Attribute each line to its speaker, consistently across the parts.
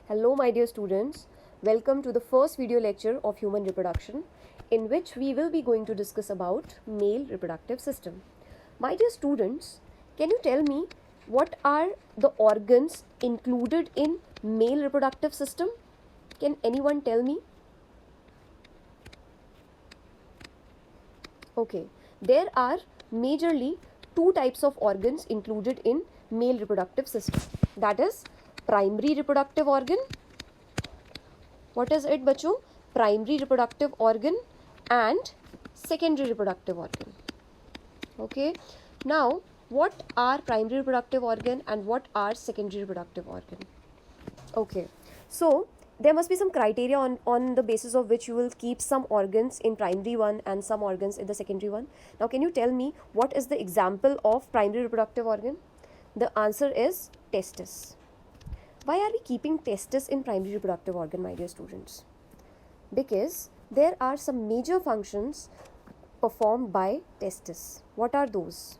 Speaker 1: Hello my dear students, welcome to the first video lecture of human reproduction in which we will be going to discuss about male reproductive system. My dear students, can you tell me what are the organs included in male reproductive system? Can anyone tell me? Okay, there are majorly two types of organs included in male reproductive system. That is primary reproductive organ. What is it, बच्चों? Primary reproductive organ and secondary reproductive organ. Okay, now what are primary reproductive organ and what are secondary reproductive organ? Okay, so there must be some criteria on the basis of which you will keep some organs in primary one and some organs in the secondary one. Now can you tell me what is the example of primary reproductive organ? The answer is testis. Why are we keeping testis in primary reproductive organ, my dear students? Because there are some major functions performed by testis. What are those?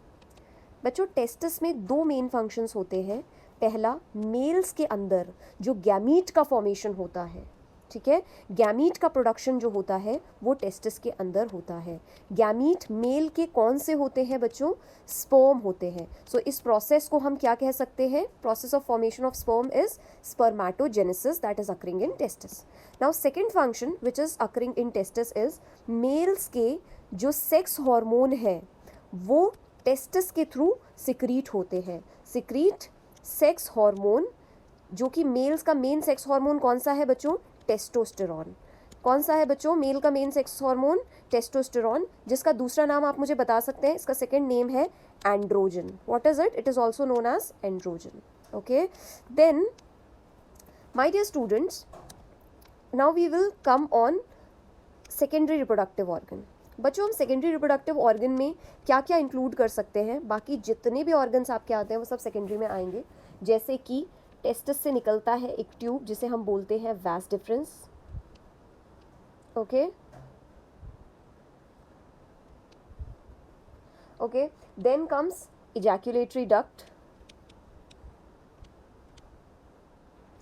Speaker 1: बच्चों testis में दो main functions होते हैं. पहला, mails के अंदर जो gamete का फॉर्मेशन होता है, ठीक है, गैमीट का प्रोडक्शन जो होता है वो टेस्टिस के अंदर होता है. गैमीट मेल के कौन से होते हैं बच्चों? स्पर्म होते हैं. सो इस प्रोसेस को हम क्या कह सकते हैं? Process of formation of sperm is spermatogenesis that is occurring in testis. Now second function which is occurring in testis is males के जो सेक्स हार्मोन है वो टेस्टिस के थ्रू सिक्रीट होते हैं. सिक्रीट सेक्स हार्मोन, जो कि मेल्स का मेन सेक्स हार्मोन कौन सा है बच्चों? टेस्टोस्टेरॉन. कौन सा है बच्चों मेल का मेन सेक्स हार्मोन? टेस्टोस्टेरॉन, जिसका दूसरा नाम आप मुझे बता सकते हैं. इसका सेकेंड नेम है androgen. What is it? It is also known as androgen. Okay, then my dear students, now we will come on secondary reproductive organ. बच्चों हम सेकेंडरी रिप्रोडक्टिव ऑर्गन में क्या क्या इंक्लूड कर सकते हैं? बाकी जितने भी ऑर्गन्स आपके आते हैं वो सब सेकेंडरी में आएंगे. जैसे कि टेस्टिस से निकलता है एक ट्यूब जिसे हम बोलते हैं vas deferens. Okay okay, then comes ejaculatory duct.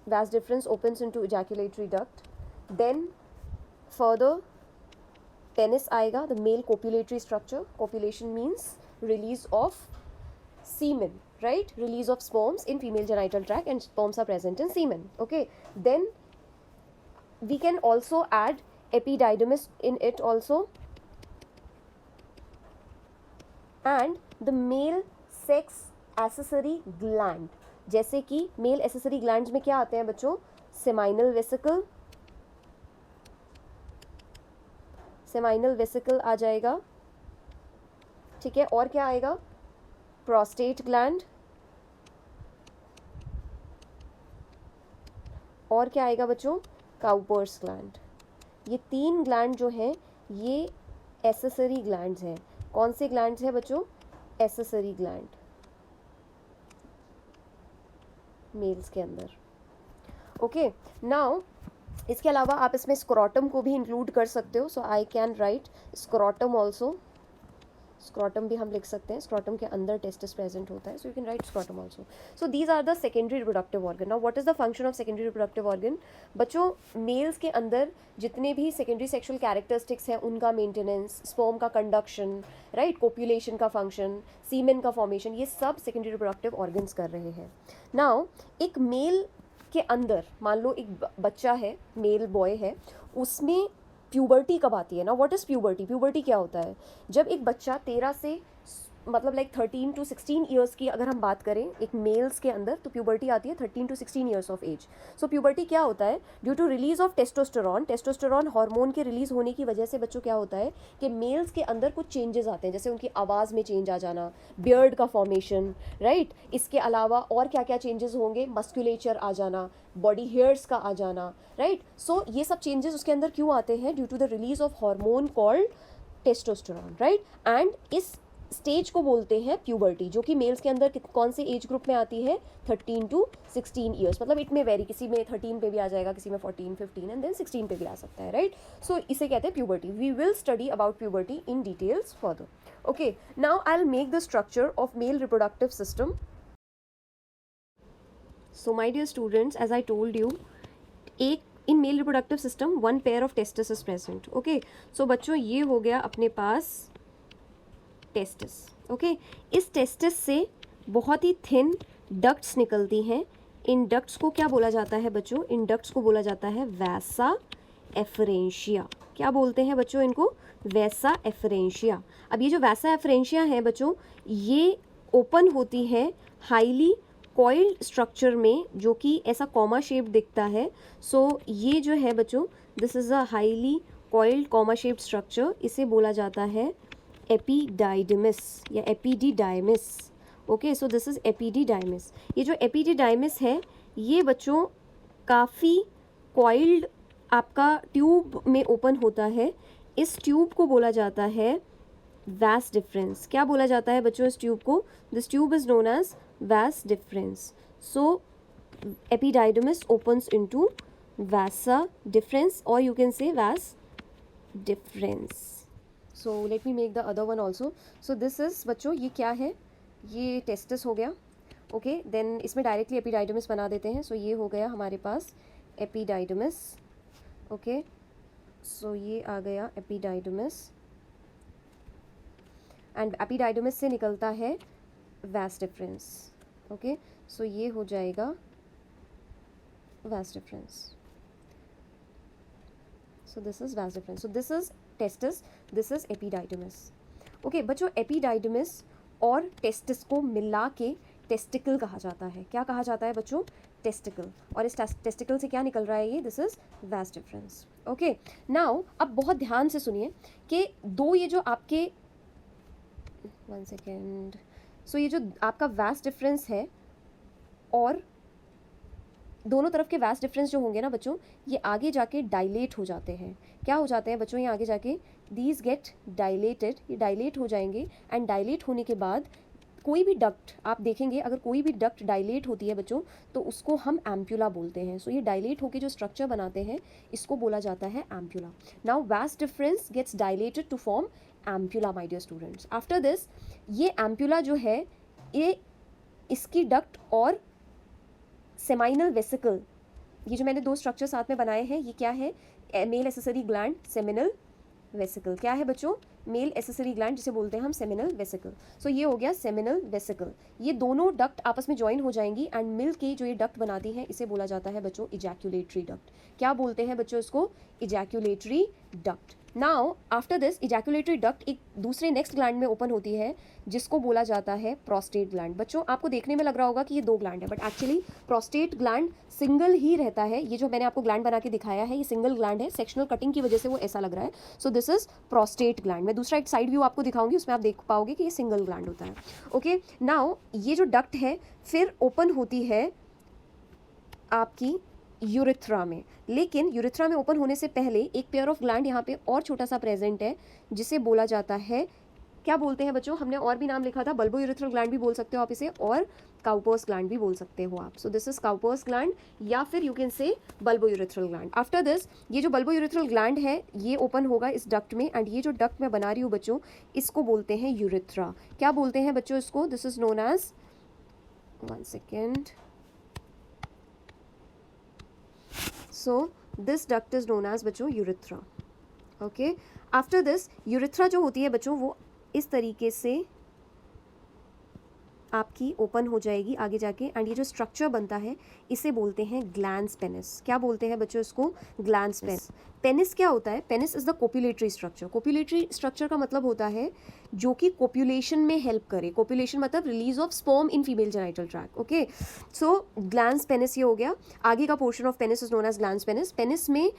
Speaker 1: vas difference opens into ejaculatory duct. Then further penis आएगा, the male copulatory structure. Copulation means release of semen, right? Release of sperms in female genital tract and sperms are present in semen. Okay, then we can also add epididymis in it also, and the male sex accessory gland. जैसे कि male accessory glands में क्या आते हैं बच्चों? Seminal vesicle, seminal vesicle आ जाएगा, ठीक है. और क्या आएगा? Prostate gland. और क्या आएगा बच्चों? Cowper's gland. ये तीन ग्लैंड जो हैं ये एसेसरी ग्लैंड्स हैं. कौन से ग्लैंड्स हैं बच्चों? एसेसरी ग्लैंड मेल्स के अंदर. ओके, नाउ इसके अलावा आप इसमें स्क्रोटम को भी इंक्लूड कर सकते हो. So I can write scrotum also. Scrotum भी हम लिख सकते हैं. स्क्रोटम के अंदर टेस्टिस प्रेजेंट होता है, so you can write scrotum also. So these are the secondary reproductive organ. Now what is the function of secondary reproductive organ? बच्चों मेल्स के अंदर जितने भी सेकेंडरी सेक्शुअल कैरेक्टरिस्टिक्स हैं उनका मेंटेनेंस, स्पर्म का कंडक्शन, राइट, कोपुलेशन का function, semen का फॉर्मेशन, ये सब सेकेंडरी रिप्रोडक्टिव ऑर्गन्स कर रहे हैं. नाउ एक मेल के अंदर मान लो एक बच्चा है, मेल बॉय है, उसमें प्यूबर्टी कब आती है ना? What is puberty? प्यूबर्टी क्या होता है? जब एक बच्चा 13 से मतलब लाइक 13 to 16 ईयर्स की अगर हम बात करें एक मेल्स के अंदर, तो प्यूबर्टी आती है 13 to 16 years of age. So puberty क्या होता है? Due to release of testosterone, testosterone hormone के रिलीज होने की वजह से बच्चों क्या होता है कि मेल्स के अंदर कुछ चेंजेस आते हैं. जैसे उनकी आवाज़ में चेंज आ जाना, बियर्ड का फॉर्मेशन, राइट. इसके अलावा और क्या क्या चेंजेस होंगे? मस्कुलेचर आ जाना, बॉडी हेयर्स का आ जाना, राइट. सो ये सब चेंजेस उसके अंदर क्यों आते हैं? Due to the release of hormone called testosterone, right. And इस स्टेज को बोलते हैं प्यूबर्टी, जो कि मेल्स के अंदर कौन से एज ग्रुप में आती है? 13 to 16 ईयर्स. मतलब इट में वेरी, किसी में 13 पे भी आ जाएगा, किसी में 14, 15 एंड देन 16 पे भी आ सकता है, राइट. सो इसे कहते हैं puberty. We will study about puberty in details further. Okay, now I will make the structure of male reproductive system. So my dear students, as I told you, एक in male reproductive system 1 pair of testis is present. Okay, so बच्चों ये हो गया अपने पास testis. Okay, इस testis से बहुत ही थिन डक्ट्स निकलती हैं. इन डक्ट्स को क्या बोला जाता है बच्चों? इन डक्ट्स को बोला जाता है वैसा एफरेंशिया. क्या बोलते हैं बच्चों इनको? वैसा एफरेंशिया. अब ये जो वैसा एफरेंशिया है बच्चों, ये ओपन होती है हाईली कॉइल्ड स्ट्रक्चर में, जो कि ऐसा कॉमा शेप दिखता है. सो ये जो है बच्चों, this is a highly coiled comma shaped structure. इसे बोला जाता है एपिडाइडमिस या epididymis. Okay, so this is epididymis. ये जो एपिडिडाइमिस है ये बच्चों काफ़ी कॉइल्ड आपका ट्यूब में ओपन होता है. इस ट्यूब को बोला जाता है वैस डिफरेंस. क्या बोला जाता है बच्चों इस ट्यूब को? This tube is known as vas deferens. So epididymis opens into vasa difference, or you can say vas difference. So let me make the other one also. So this is बच्चों, ये क्या है? ये testis हो गया. Okay, then इसमें directly epididymis बना देते हैं. सो ये हो गया हमारे पास एपिडाइडमिस. ओके, सो ये आ गया एपिडाइडमिस, एंड एपिडाइडमिस से निकलता है वैस डिफरेंस. ओके, सो ये हो जाएगा वैस डिफरेंस. सो दिस इज वैस deferens. So this is testis, this is epididymis. Okay बच्चों, एपिडाइडमिस और टेस्टिस को मिला के टेस्टिकल कहा जाता है. क्या कहा जाता है बच्चों? टेस्टिकल. और इस टेस्टिकल से क्या निकल रहा है? ये दिस इज वैस डिफरेंस. ओके, नाउ अब बहुत ध्यान से सुनिए कि दो ये जो आपके 1 सेकेंड. सो ये जो आपका वैस डिफरेंस है और दोनों तरफ के वैस डिफरेंस जो होंगे ना बच्चों, ये आगे जाके डायलेट हो जाते हैं. क्या हो जाते हैं बच्चों? ये आगे जाके दीज गेट डायलेटेड, ये डायलेट हो जाएंगे. एंड डायलेट होने के बाद कोई भी डक्ट आप देखेंगे, अगर कोई भी डक्ट डायलेट होती है बच्चों, तो उसको हम एम्प्यूला बोलते हैं. सो ये डायलेट होके जो स्ट्रक्चर बनाते हैं इसको बोला जाता है ampulla. Now vas deferens gets dilated to form ampulla, my dear students. After this ये एम्प्यूला जो है, ये इसकी डक्ट और सेमाइनल वेसिकल, ये जो मैंने दो स्ट्रक्चर साथ में बनाए हैं, ये क्या है? Male accessory gland, seminal vesicle. क्या है बच्चों? मेल एसेसरी ग्लैंड, जिसे बोलते हैं हम सेमिनल वेसिकल. सो ये हो गया सेमिनल वेसिकल. ये दोनों डक्ट आपस में ज्वाइन हो जाएंगी एंड मिल के जो ये डक्ट बनाती है इसे बोला जाता है बच्चों इजैक्यूलेटरी डक्ट. क्या बोलते हैं बच्चों इसको? Ejaculatory duct. Now after this ejaculatory duct एक दूसरे नेक्स्ट ग्लैंड में ओपन होती है जिसको बोला जाता है प्रोस्टेट ग्लैंड. बच्चों आपको देखने में लग रहा होगा कि ये दो ग्लैंड है, but actually prostate gland single ही रहता है. ये जो मैंने आपको ग्लैंड बना के दिखाया है ये सिंगल ग्लैंड है. सेक्शनल कटिंग की वजह से वो ऐसा लग रहा है. So this is prostate gland. मैं दूसरा एक साइड व्यू आपको दिखाऊंगी, उसमें आप देख पाओगे कि ये सिंगल ग्लैंड होता है. ओके, नाउ ये जो डक्ट है फिर ओपन होती है आपकी यूरिथ्रा में. लेकिन यूरिथ्रा में ओपन होने से पहले एक पेयर ऑफ ग्लैंड यहाँ पे और छोटा सा प्रेजेंट है जिसे बोला जाता है, क्या बोलते हैं बच्चों? हमने और भी नाम लिखा था, बल्बो यूरिथ्रल ग्लैंड भी बोल सकते हो आप इसे, और काउपर्स ग्लैंड भी बोल सकते हो आप. सो दिस इज काउपर्स ग्लैंड या फिर you can say bulbo urethral gland. After this ये जो बल्बो यूरिथ्रल ग्लैंड है ये ओपन होगा इस डक्ट में, एंड ये जो डक्ट मैं बना रही हूँ बच्चों इसको बोलते हैं यूरिथ्रा. क्या बोलते हैं बच्चों इसको? This is known as 1 second. So this duct is known as बच्चों urethra. Okay, after this urethra जो होती है बच्चों वो इस तरीके से आपकी ओपन हो जाएगी आगे जाके, एंड ये जो स्ट्रक्चर बनता है इसे बोलते हैं ग्लैंस पेनिस. क्या बोलते हैं बच्चों इसको? Glans penis. पेनिस क्या होता है? Penis is the copulatory structure. Copulatory structure का मतलब होता है जो कि कोपुलेशन में हेल्प करे. कोपुलेशन मतलब release of sperm in female genital tract. Okay, so glans penis ये हो गया. आगे का portion of penis is known as glans penis. Penis में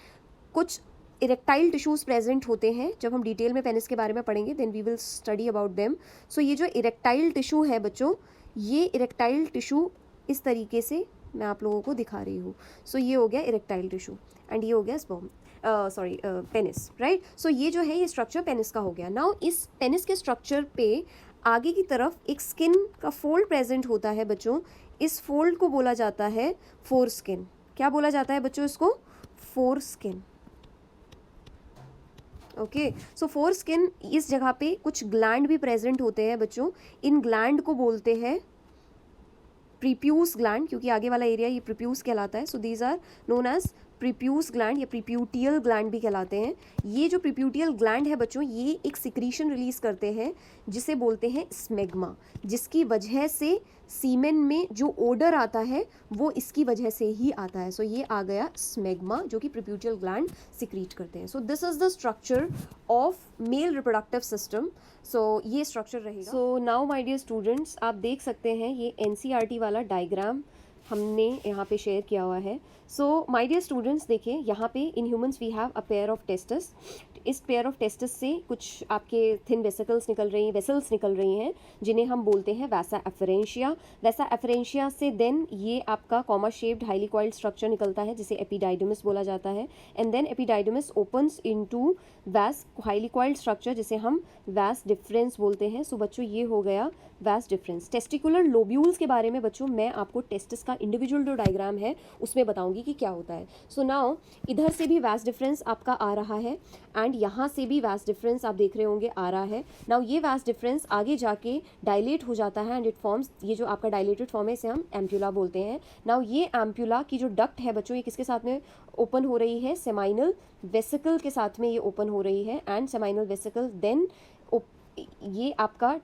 Speaker 1: कुछ इरेक्टाइल टिश्यूज प्रेजेंट होते हैं. जब हम डिटेल में पेनिस के बारे में पढ़ेंगे then we will study about them. So ये जो इरेक्टाइल टिश्यू है बच्चों, ये इरेक्टाइल टिश्यू इस तरीके से मैं आप लोगों को दिखा रही हूँ. सो ये हो गया इरेक्टाइल टिश्यू एंड ये हो गया स्पर्म, सॉरी पेनिस, राइट. सो ये जो है ये स्ट्रक्चर पेनिस का हो गया. नाउ इस पेनिस के स्ट्रक्चर पे आगे की तरफ एक स्किन का फोल्ड प्रेजेंट होता है बच्चों. इस फोल्ड को बोला जाता है फोर स्किन. क्या बोला जाता है बच्चों इसको? Four skin. Okay, so four skin, इस जगह पे कुछ ग्लैंड भी प्रेजेंट होते हैं बच्चों. इन ग्लैंड को बोलते हैं प्रीप्यूस ग्लैंड, क्योंकि आगे वाला एरिया ये प्रीप्यूस कहलाता है. So these are known as prepuce gland या प्रीप्यूटियल ग्लैंड भी कहलाते हैं। ये जो प्रीप्यूटियल ग्लैंड है बच्चों, ये एक सिक्रीशन रिलीज करते हैं जिसे बोलते हैं स्मेग्मा, जिसकी वजह से सीमेन में जो ओडर आता है वो इसकी वजह से ही आता है। सो ये आ गया स्मेग्मा जो कि प्रीप्यूटियल ग्लैंड सिक्रीट करते हैं। So this is the structure of male reproductive system. So ये स्ट्रक्चर रहेगा। So now my dear students, आप देख सकते हैं ये एनसीईआरटी वाला डायग्राम हमने यहाँ पे शेयर किया हुआ है। सो माय डियर स्टूडेंट्स, देखिए यहाँ पे in humans we have a pair of testis. इस पेयर ऑफ टेस्टिस से कुछ आपके थिन वेसिकल्स निकल रही हैं, वेसल्स निकल रही हैं, जिन्हें हम बोलते हैं वैसा एफरेंशिया। वैसा एफरेंशिया से देन ये आपका comma shaped highly coiled structure निकलता है जिसे एपिडाइडमिस बोला जाता है। And then epididymis opens into vas highly coiled structure जिसे हम वैस डिफरेंस बोलते हैं। सो बच्चों ये हो गया वैस डिफरेंस। टेस्टिकुलर लोब्यूल्स के बारे में बच्चों मैं आपको टेस्टिस का इंडिविजुअल जो डायग्राम है उसमें बताऊंगी कि क्या होता है। सो नाउ इधर से भी वैस डिफरेंस आपका आ रहा है एंड यहाँ से भी वैस डिफरेंस आप देख रहे होंगे आ रहा है। नाउ ये वैस डिफरेंस आगे जाके डायलेट हो जाता है एंड इट फॉर्म्स, ये जो आपका डायलेटेड फॉर्म है इसे हम एम्प्यूला बोलते हैं। नाउ ये एम्प्यूला की जो डक्ट है बच्चों, ये किसके साथ में ओपन हो रही है? सेमाइनल वेसिकल के साथ में ये ओपन हो रही है एंड सेमाइनल वेसिकल देन ये आपका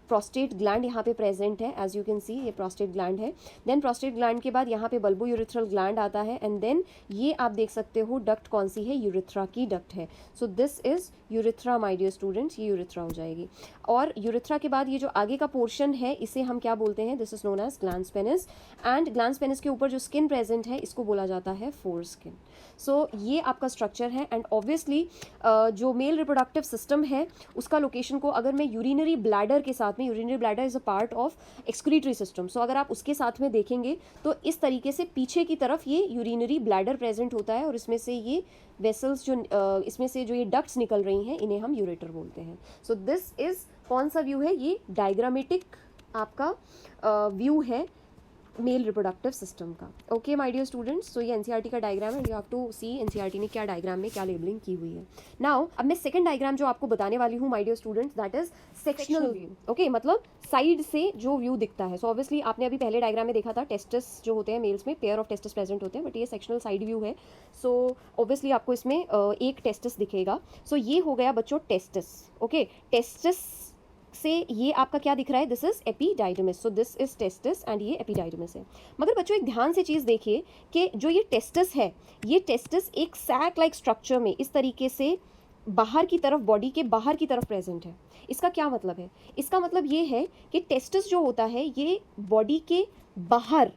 Speaker 1: प्रोस्टेट ग्लैंड यहाँ पे प्रेजेंट है। एज यू कैन सी ये प्रोस्टेट ग्लैंड है। देन प्रोस्टेट ग्लैंड के बाद यहाँ पे बल्बो यूरिथ्रल ग्लैंड आता है एंड देन ये आप देख सकते हो डक्ट कौन सी है? यूरिथ्रा की डक्ट है। So this is urethra my dear students, ये यूरिथ्रा हो जाएगी। और यूरिथ्रा के बाद ये जो आगे का पोर्शन है इसे हम क्या बोलते हैं? This is known as glans penis and glans penis के ऊपर जो स्किन प्रेजेंट है इसको बोला जाता है फोर स्किन। सो ये आपका स्ट्रक्चर है एंड ऑब्वियसली जो मेल रिप्रोडक्टिव सिस्टम है उसका लोकेशन को अगर मैं यूरिनरी ब्लैडर के साथ में, urinary bladder is a part of excretory system, so अगर आप उसके साथ में देखेंगे तो इस तरीके से पीछे की तरफ ये यूरिनरी ब्लैडर प्रेजेंट होता है और इसमें से ये वेसल्स जो इसमें से जो ये डक्ट्स निकल रही हैं इन्हें हम यूरेटर बोलते हैं। सो दिस इज कौन सा व्यू है? ये डायग्रामेटिक आपका व्यू है मेल रिप्रोडक्टिव सिस्टम का। Okay my dear students, so ये एनसीईआरटी का डायग्राम है। You have to see NCERT ने क्या डायग्राम में क्या लेबलिंग की हुई है। नाउ अब मैं सेकंड डायग्राम जो आपको बताने वाली हूँ my dear students, that is sectional view. Okay, मतलब साइड से जो व्यू दिखता है। सो ऑब्वियसली आपने अभी पहले डायग्राम में देखा था टेस्टिस जो होते हैं मेल्स में, पेयर ऑफ टेस्टिस प्रेजेंट होते हैं, बट ये सेक्शनल साइड व्यू है। सो ऑब्वियसली आपको इसमें एक टेस्टिस दिखेगा। सो ये हो गया बच्चों टेस्टिस। ओके, टेस्टिस से ये आपका क्या दिख रहा है? This is epididymis. So this is testis and ये एपिडाइडमिस है। मगर बच्चों एक ध्यान से चीज़ देखिए कि जो ये टेस्टिस है, ये टेस्टिस एक सैक लाइक स्ट्रक्चर में इस तरीके से बाहर की तरफ, बॉडी के बाहर की तरफ प्रेजेंट है। इसका क्या मतलब है? इसका मतलब ये है कि टेस्टिस जो होता है ये बॉडी के बाहर,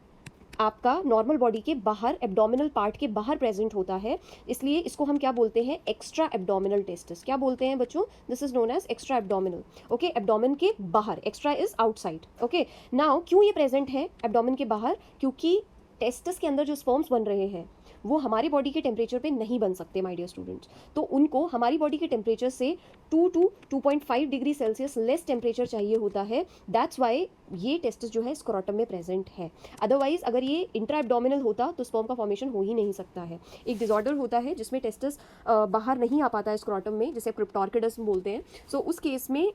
Speaker 1: आपका नॉर्मल बॉडी के बाहर, एब्डोमिनल पार्ट के बाहर प्रेजेंट होता है, इसलिए इसको हम क्या बोलते हैं? Extra abdominal testis. क्या बोलते हैं बच्चों? This is known as extra abdominal. Okay, abdomen के बाहर, extra is outside. Okay, now क्यों ये प्रेजेंट है एब्डोमिन के बाहर? क्योंकि टेस्टिस के अंदर जो स्पर्म्स बन रहे हैं वो हमारी बॉडी के टेम्परेचर पे नहीं बन सकते माय डियर स्टूडेंट्स, तो उनको हमारी बॉडी के टेम्परेचर से 2 to 2.5 degree Celsius less temperature चाहिए होता है। दैट्स वाई ये टेस्टिस जो है स्क्रोटम में प्रेजेंट है। अदरवाइज अगर ये इंट्रा एब्डोमिनल होता तो स्पर्म का फॉर्मेशन हो ही नहीं सकता है। एक डिसऑर्डर होता है जिसमें टेस्टिस बाहर नहीं आ पाता है स्क्रोटम में, जिसे क्रिप्टोर्किडस बोलते हैं। सो उस केस में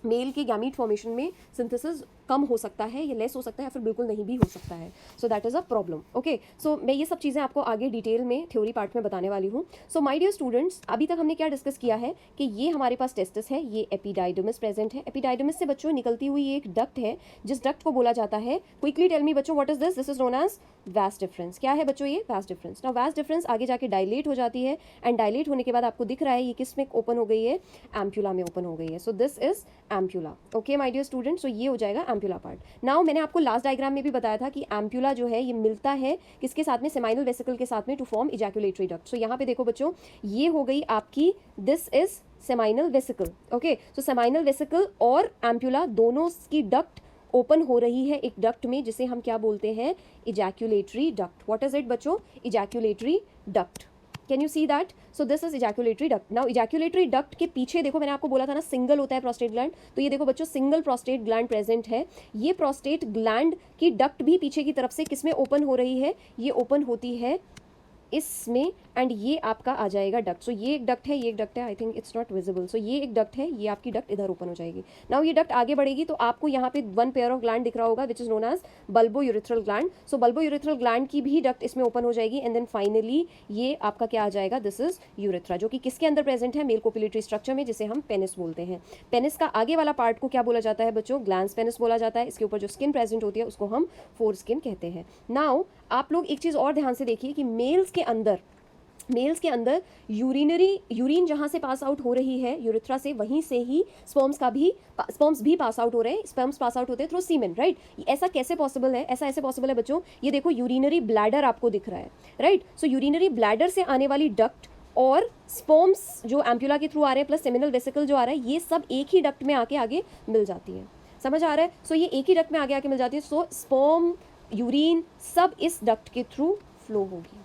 Speaker 1: मेल के गैमीट फॉर्मेशन में सिंथेसिस कम हो सकता है, या लेस हो सकता है, या फिर बिल्कुल नहीं भी हो सकता है। So that is a problem. Okay, so मैं ये सब चीज़ें आपको आगे डिटेल में थ्योरी पार्ट में बताने वाली हूँ। सो माय डियर स्टूडेंट्स, अभी तक हमने क्या डिस्कस किया है कि ये हमारे पास टेस्टिस है, ये एपिडाइडमिस प्रेजेंट है। एपिडाइडमिस से बच्चों निकलती हुई एक डक्ट है जिस डक्ट को बोला जाता है, क्विकली टेल मी बच्चों, what is this? This is known as vas deferens. क्या है बच्चों? ये वैस डिफरेंस। नाउ वैस डिफरेंस आगे जाके डायलेट हो जाती है एंड डायलेट होने के बाद आपको दिख रहा है ये किस में ओपन हो गई है? एम्प्यूला में ओपन हो गई है। So this is ampulla. Okay my dear students, so ये हो जाएगा एम्प्यूला पार्ट। नाउ मैंने आपको लास्ट डायग्राम में भी बताया था कि एम्प्यूला जो है ये मिलता है किसके साथ में? सेमाइनल वेसिकल के साथ में, टू फॉर्म इजैकुलेटरी डक्ट। सो यहाँ पे देखो बच्चों, ये हो गई आपकी, this is seminal vesicle. Okay, so seminal vesicle और एम्प्यूला दोनों की डक्ट ओपन हो रही है एक डक्ट में जिसे हम क्या बोलते हैं? Ejaculatory duct. What is it बच्चों? Ejaculatory duct. Can you see that? So this is ejaculatory duct. Now ejaculatory duct के पीछे देखो, मैंने आपको बोला था ना सिंगल होता है प्रोस्टेट ग्लैंड, तो ये देखो बच्चों सिंगल प्रोस्टेट ग्लैंड प्रेजेंट है। ये प्रोस्टेट ग्लैंड की डक्ट भी पीछे की तरफ से किस में ओपन हो रही है? ये ओपन होती है इसमें, एंड ये आपका आ जाएगा डक्ट. सो ये एक डक्ट है, ये एक डक्ट है. I think it's not visible. So ये एक डक्ट है, ये आपकी डक्ट इधर ओपन हो जाएगी. नाउ ये डक्ट आगे बढ़ेगी तो आपको यहाँ पे वन पेयर ऑफ ग्लैंड दिख रहा होगा which is known as bulbourethral gland. So bulbourethral gland की भी डक्ट इसमें ओपन हो जाएगी. एंड देन फाइनली ये आपका क्या आ जाएगा, दिस इज यूरेथ्रा, जो कि किसके अंदर प्रेजेंट है, मेल कोपुलेटरी स्ट्रक्चर में, जिसे हम पेनिस बोलते हैं. पेनिस का आगे वाला पार्ट को क्या बोला जाता है बच्चों, ग्लैंस पेनिस बोला जाता है. इसके ऊपर जो स्किन प्रेजेंट होती है उसको हम फोर स्किन कहते हैं. नाउ आप लोग एक चीज और ध्यान से देखिए कि मेल्स के अंदर यूरिन जहाँ से पास आउट हो रही है यूरेथ्रा से, वहीं से ही स्पर्म्स भी पास आउट हो रहे हैं. स्पर्म्स पास आउट होते हैं थ्रू सीमेन, राइट. ऐसा कैसे पॉसिबल है, ऐसा ऐसे पॉसिबल है बच्चों. ये देखो यूरिनरी ब्लैडर आपको दिख रहा है, राइट. सो यूरिनरी ब्लैडर से आने वाली डक्ट और स्पर्म्स जो एम्प्यूला के थ्रू आ रहे हैं प्लस सेमिनल वेसिकल जो आ रहा है, ये सब एक ही डक्ट में आगे मिल जाती है. समझ आ रहा है. सो ये एक ही डक्ट में आगे मिल जाती है. सो स्पर्म, यूरिन सब इस डक्ट के थ्रू फ्लो होगी.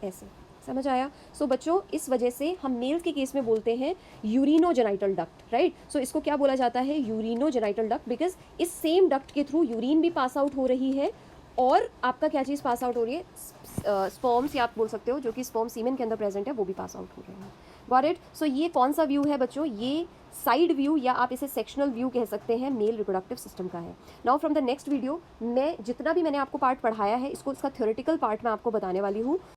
Speaker 1: ऐसे समझ आया. सो बच्चों इस वजह से हम मेल्स के केस में बोलते हैं यूरिनोजेनाइटल डक्ट, राइट. सो इसको क्या बोला जाता है, यूरिनोजेनाइटल डक्ट, बिकॉज इस सेम डक्ट के थ्रू यूरिन भी पास आउट हो रही है और आपका क्या चीज़ पास आउट हो रही है, स्पर्म्स या आप बोल सकते हो जो कि स्पर्म सीमेन के अंदर प्रेजेंट है वो भी पास आउट हो रहे हैं. Got it. सो ये कौन सा व्यू है बच्चों, ये साइड व्यू या आप इसे सेक्शनल व्यू कह सकते हैं मेल रिप्रोडक्टिव सिस्टम का है. Now from the next video मैं जितना भी मैंने आपको पार्ट पढ़ाया है इसको, इसका थ्योरेटिकल पार्ट मैं आपको बताने वाली हूँ.